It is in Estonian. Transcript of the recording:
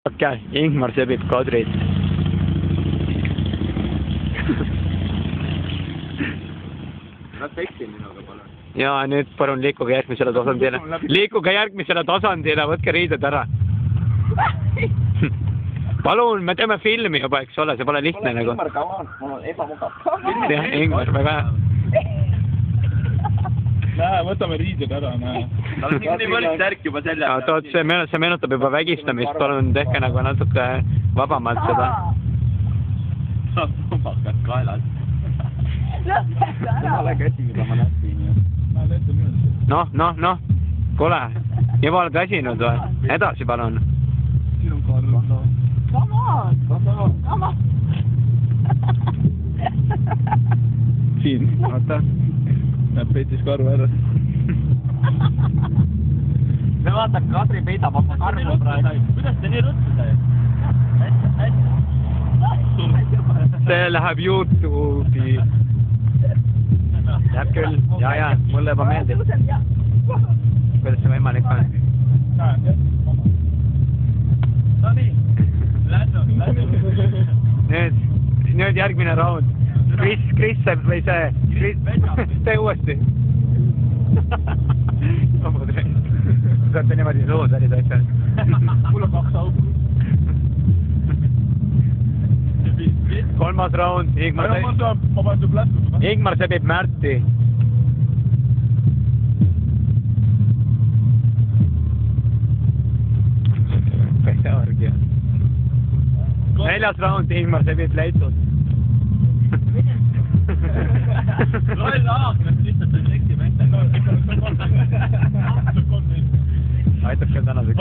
okei, Ingmar sebib Kadrit. Nad seksid minuga, palun. Ja nüüd palun liikuge järgmisele tasandile. Liikuge järgmisele tasandile, võtke riided ära. Palun, me teeme filmi juba, eks ole, see pole lihtne nagu. Ingmar, kaua on? Mul on ebamugav. Jah, Ingmar, väga hea. Näe, võtame riided ära, näe. Tal on nii võrd särk juba selja. Toot, see meenutab juba vägistamist, palun tehke nagu natuke vabamalt seda. Saab tubakat kaelas. Jumala käsi, mida ma näpin. Noh, kuule, jumal käsinud või? Edasi palun. Siin on Karl. Come on. Siin, vaata. Näeb petis karu ära. Me vaata, Kadri peidab oma karvu praegu. Kuidas te nii ruttu sai? Hästi. See läheb YouTube'i. Läheb küll, ja, mulle juba meeldib. Kuidas see võimalik on? No nii, lähnu. Nüüd järgmine raund. Chris saab või see? Tee uuesti. Saate niimoodi suud välida asjad. Mul on 2 auku. Kolmas raund. Ma panen su plättu. Ingmar sebib Märti. Päse orgia. 4. raund. Ingmar sebib Leitut. Loll aaknas lihtsalt on seksi mängta. Aitab ka tänaseks.